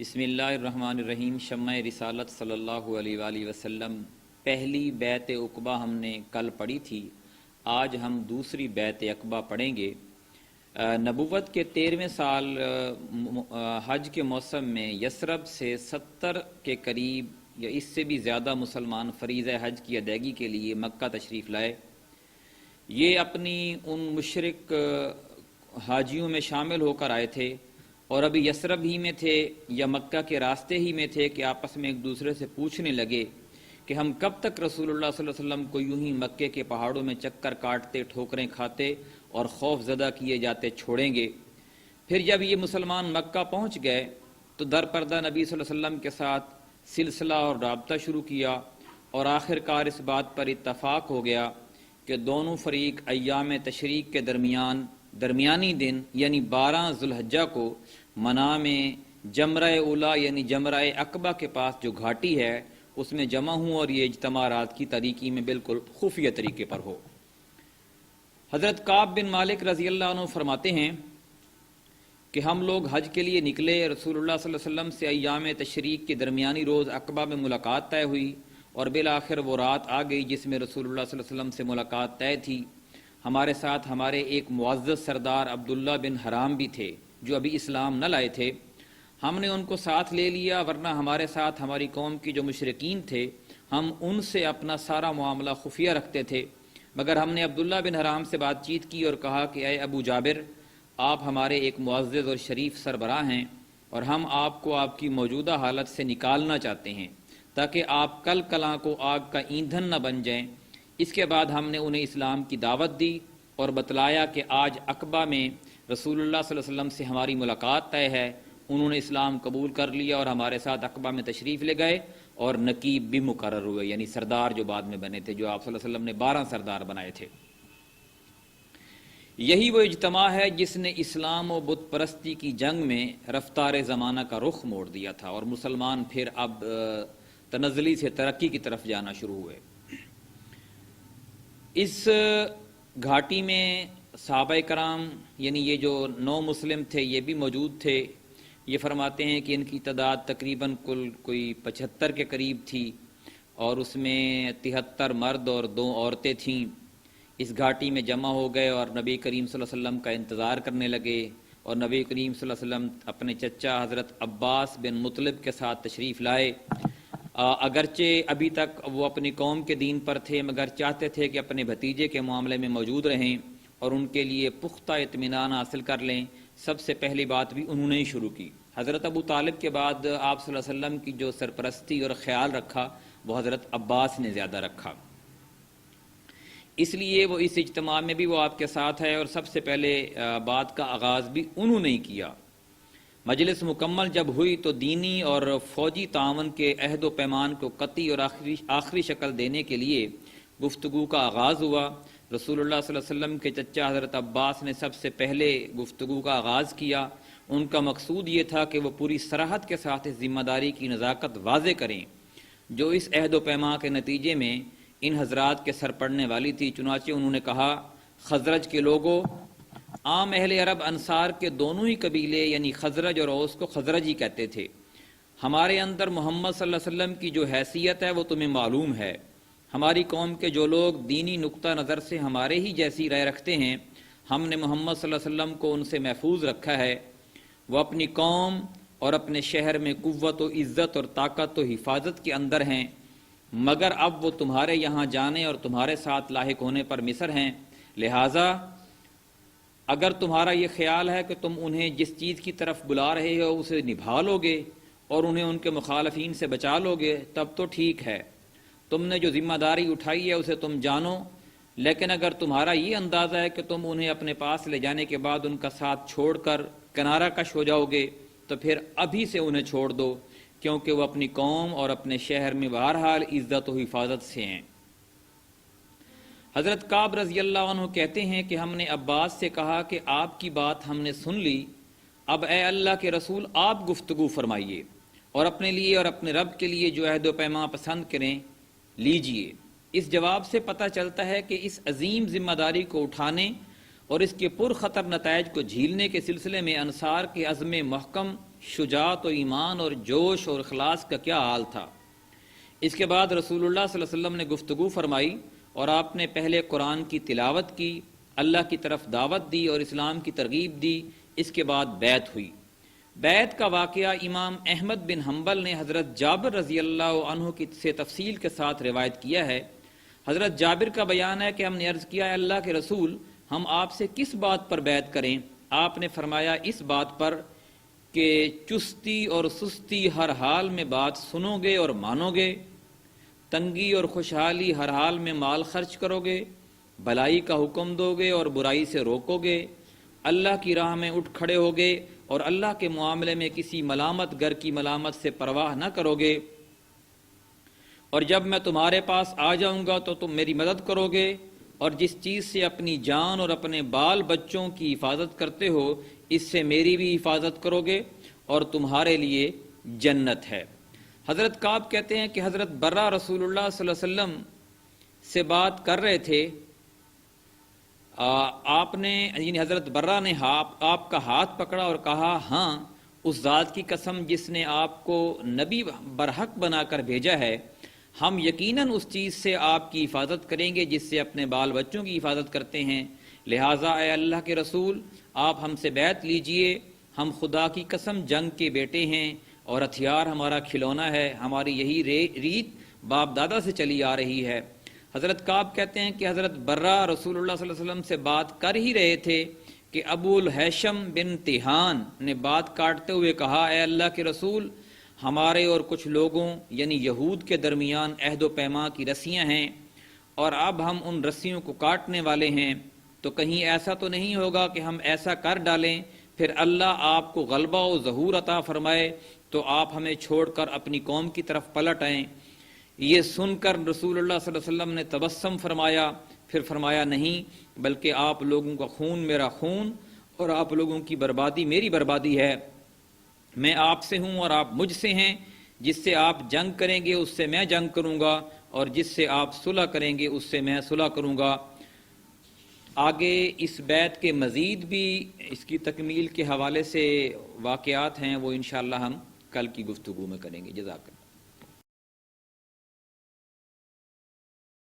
بسم اللہ الرحمن الرحیم۔ شمع رسالت صلی اللہ علیہ وآلہ وسلم پہلی بیعت عقبہ ہم نے کل پڑھی تھی، آج ہم دوسری بیعت عقبہ پڑھیں گے۔ نبوت کے 13ویں سال حج کے موسم میں یثرب سے 70 کے قریب یا اس سے بھی زیادہ مسلمان فریضہ حج کی ادائیگی کے لیے مکہ تشریف لائے۔ یہ اپنی ان مشرک حاجیوں میں شامل ہو کر آئے تھے اور ابھی یثرب ہی میں تھے یا مکہ کے راستے ہی میں تھے کہ آپس میں ایک دوسرے سے پوچھنے لگے کہ ہم کب تک رسول اللہ صلی اللہ علیہ وسلم کو یوں ہی مکے کے پہاڑوں میں چکر کاٹتے، ٹھوکریں کھاتے اور خوف زدہ کیے جاتے چھوڑیں گے۔ پھر جب یہ مسلمان مکہ پہنچ گئے تو در پردہ نبی صلی اللہ علیہ وسلم کے ساتھ سلسلہ اور رابطہ شروع کیا اور آخر کار اس بات پر اتفاق ہو گیا کہ دونوں فریق ایام تشریق کے درمیانی دن یعنی 12 ذوالحجہ کو منا میں جمرہ اولا یعنی جمرہ عقبہ کے پاس جو گھاٹی ہے اس میں جمع ہوں اور یہ اجتماع رات کی تاریکی میں بالکل خفیہ طریقے پر ہو۔ حضرت کعب بن مالک رضی اللہ عنہ فرماتے ہیں کہ ہم لوگ حج کے لیے نکلے، رسول اللہ صلی اللہ علیہ وسلم سے ایام تشریق کے درمیانی روز عقبہ میں ملاقات طے ہوئی اور بالآخر وہ رات آ گئی جس میں رسول اللہ صلی اللہ علیہ وسلم سے ملاقات طے تھی۔ ہمارے ساتھ ہمارے ایک معزز سردار عبداللہ بن حرام بھی تھے جو ابھی اسلام نہ لائے تھے۔ ہم نے ان کو ساتھ لے لیا، ورنہ ہمارے ساتھ ہماری قوم کی جو مشرکین تھے ہم ان سے اپنا سارا معاملہ خفیہ رکھتے تھے، مگر ہم نے عبداللہ بن حرام سے بات چیت کی اور کہا کہ اے ابو جابر، آپ ہمارے ایک معزز اور شریف سربراہ ہیں اور ہم آپ کو آپ کی موجودہ حالت سے نکالنا چاہتے ہیں تاکہ آپ کل کلاں کو آگ کا ایندھن نہ بن جائیں۔ اس کے بعد ہم نے انہیں اسلام کی دعوت دی اور بتلایا کہ آج عقبہ میں رسول اللہ صلی اللہ علیہ وسلم سے ہماری ملاقات طے ہے۔ انہوں نے اسلام قبول کر لیا اور ہمارے ساتھ عقبہ میں تشریف لے گئے اور نقیب بھی مقرر ہوئے، یعنی سردار جو بعد میں بنے تھے، جو آپ صلی اللہ علیہ وسلم نے 12 سردار بنائے تھے۔ یہی وہ اجتماع ہے جس نے اسلام و بت پرستی کی جنگ میں رفتار زمانہ کا رخ موڑ دیا تھا اور مسلمان پھر اب تنزلی سے ترقی کی طرف جانا شروع ہوئے۔ اس گھاٹی میں صحابہ کرام یعنی یہ جو 9 مسلم تھے یہ بھی موجود تھے۔ یہ فرماتے ہیں کہ ان کی تعداد تقریباً کل کوئی 75 کے قریب تھی اور اس میں 73 مرد اور 2 عورتیں تھیں۔ اس گھاٹی میں جمع ہو گئے اور نبی کریم صلی اللہ علیہ وسلم کا انتظار کرنے لگے اور نبی کریم صلی اللہ علیہ وسلم اپنے چچا حضرت عباس بن مطلب کے ساتھ تشریف لائے۔ اگرچہ ابھی تک وہ اپنی قوم کے دین پر تھے مگر چاہتے تھے کہ اپنے بھتیجے کے معاملے میں موجود رہیں اور ان کے لیے پختہ اطمینان حاصل کر لیں۔ سب سے پہلی بات بھی انہوں نے ہی شروع کی۔ حضرت ابو طالب کے بعد آپ صلی اللہ علیہ وسلم کی جو سرپرستی اور خیال رکھا وہ حضرت عباس نے زیادہ رکھا، اس لیے وہ اس اجتماع میں بھی وہ آپ کے ساتھ ہے اور سب سے پہلے بات کا آغاز بھی انہوں نے ہی کیا۔ مجلس مکمل جب ہوئی تو دینی اور فوجی تعاون کے عہد و پیمان کو قطعی اور آخری شکل دینے کے لیے گفتگو کا آغاز ہوا۔ رسول اللہ صلی اللہ علیہ وسلم کے چچا حضرت عباس نے سب سے پہلے گفتگو کا آغاز کیا۔ ان کا مقصود یہ تھا کہ وہ پوری صراحت کے ساتھ اس ذمہ داری کی نزاکت واضح کریں جو اس عہد و پیمان کے نتیجے میں ان حضرات کے سر پڑنے والی تھی۔ چنانچہ انہوں نے کہا، خزرج کے لوگوں، عام اہل عرب انصار کے دونوں ہی قبیلے یعنی خزرج اور اوس کو خزرج ہی کہتے تھے۔ ہمارے اندر محمد صلی اللہ علیہ وسلم کی جو حیثیت ہے وہ تمہیں معلوم ہے۔ ہماری قوم کے جو لوگ دینی نقطہ نظر سے ہمارے ہی جیسی رائے رکھتے ہیں، ہم نے محمد صلی اللہ علیہ وسلم کو ان سے محفوظ رکھا ہے۔ وہ اپنی قوم اور اپنے شہر میں قوت و عزت اور طاقت و حفاظت کے اندر ہیں، مگر اب وہ تمہارے یہاں جانے اور تمہارے ساتھ لاحق ہونے پر مصر ہیں۔ لہٰذا اگر تمہارا یہ خیال ہے کہ تم انہیں جس چیز کی طرف بلا رہے ہو اسے نبھا لو گے اور انہیں ان کے مخالفین سے بچا لو گے تب تو ٹھیک ہے، تم نے جو ذمہ داری اٹھائی ہے اسے تم جانو، لیکن اگر تمہارا یہ اندازہ ہے کہ تم انہیں اپنے پاس لے جانے کے بعد ان کا ساتھ چھوڑ کر کنارہ کش ہو جاؤ گے تو پھر ابھی سے انہیں چھوڑ دو، کیونکہ وہ اپنی قوم اور اپنے شہر میں بہرحال عزت و حفاظت سے ہیں۔ حضرت کعب رضی اللہ عنہ کہتے ہیں کہ ہم نے عباس سے کہا کہ آپ کی بات ہم نے سن لی، اب اے اللہ کے رسول آپ گفتگو فرمائیے اور اپنے لیے اور اپنے رب کے لیے جو عہد و پیمان پسند کریں لیجئے۔ اس جواب سے پتہ چلتا ہے کہ اس عظیم ذمہ داری کو اٹھانے اور اس کے پرخطر نتائج کو جھیلنے کے سلسلے میں انصار کے عزم محکم شجاعت و ایمان اور جوش اور اخلاص کا کیا حال تھا۔ اس کے بعد رسول اللہ صلی اللہ علیہ وسلم نے گفتگو فرمائی اور آپ نے پہلے قرآن کی تلاوت کی، اللہ کی طرف دعوت دی اور اسلام کی ترغیب دی۔ اس کے بعد بیعت ہوئی۔ بیعت کا واقعہ امام احمد بن حنبل نے حضرت جابر رضی اللہ عنہ سے تفصیل کے ساتھ روایت کیا ہے۔ حضرت جابر کا بیان ہے کہ ہم نے عرض کیا، ہے اللہ کے رسول، ہم آپ سے کس بات پر بیعت کریں؟ آپ نے فرمایا، اس بات پر کہ چستی اور سستی ہر حال میں بات سنو گے اور مانو گے، تنگی اور خوشحالی ہر حال میں مال خرچ کرو گے، بھلائی کا حکم دو گے اور برائی سے روکو گے، اللہ کی راہ میں اٹھ کھڑے ہوگے اور اللہ کے معاملے میں کسی ملامت گر کی ملامت سے پرواہ نہ کرو گے، اور جب میں تمہارے پاس آ جاؤں گا تو تم میری مدد کرو گے، اور جس چیز سے اپنی جان اور اپنے بال بچوں کی حفاظت کرتے ہو اس سے میری بھی حفاظت کرو گے اور تمہارے لیے جنت ہے۔ حضرت کعب کہتے ہیں کہ حضرت برہ رسول اللہ صلی اللہ علیہ وسلم سے بات کر رہے تھے، آپ نے یعنی حضرت برہ نے آپ کا ہاتھ پکڑا اور کہا، ہاں اس ذات کی قسم جس نے آپ کو نبی برحق بنا کر بھیجا ہے، ہم یقیناً اس چیز سے آپ کی حفاظت کریں گے جس سے اپنے بال بچوں کی حفاظت کرتے ہیں، لہٰذا اے اللہ کے رسول آپ ہم سے بیعت لیجئے، ہم خدا کی قسم جنگ کے بیٹے ہیں اور ہتھیار ہمارا کھلونا ہے، ہماری یہی ریت باپ دادا سے چلی آ رہی ہے۔ حضرت کعب کہتے ہیں کہ حضرت برہ رسول اللہ صلی اللہ علیہ وسلم سے بات کر ہی رہے تھے کہ ابو الہیشم بن تیہان نے بات کاٹتے ہوئے کہا، اے اللہ کے رسول، ہمارے اور کچھ لوگوں یعنی یہود کے درمیان عہد و پیمان کی رسیاں ہیں اور اب ہم ان رسیوں کو کاٹنے والے ہیں، تو کہیں ایسا تو نہیں ہوگا کہ ہم ایسا کر ڈالیں پھر اللہ آپ کو غلبہ و ظہور عطا فرمائے تو آپ ہمیں چھوڑ کر اپنی قوم کی طرف پلٹ آئیں۔ یہ سن کر رسول اللہ صلی اللہ علیہ وسلم نے تبسم فرمایا، پھر فرمایا، نہیں بلکہ آپ لوگوں کا خون میرا خون اور آپ لوگوں کی بربادی میری بربادی ہے، میں آپ سے ہوں اور آپ مجھ سے ہیں، جس سے آپ جنگ کریں گے اس سے میں جنگ کروں گا اور جس سے آپ صلح کریں گے اس سے میں صلح کروں گا۔ آگے اس بیعت کے مزید بھی اس کی تکمیل کے حوالے سے واقعات ہیں، وہ انشاءاللہ ہم کل کی گفتگو میں کریں گے۔ جزاک اللہ۔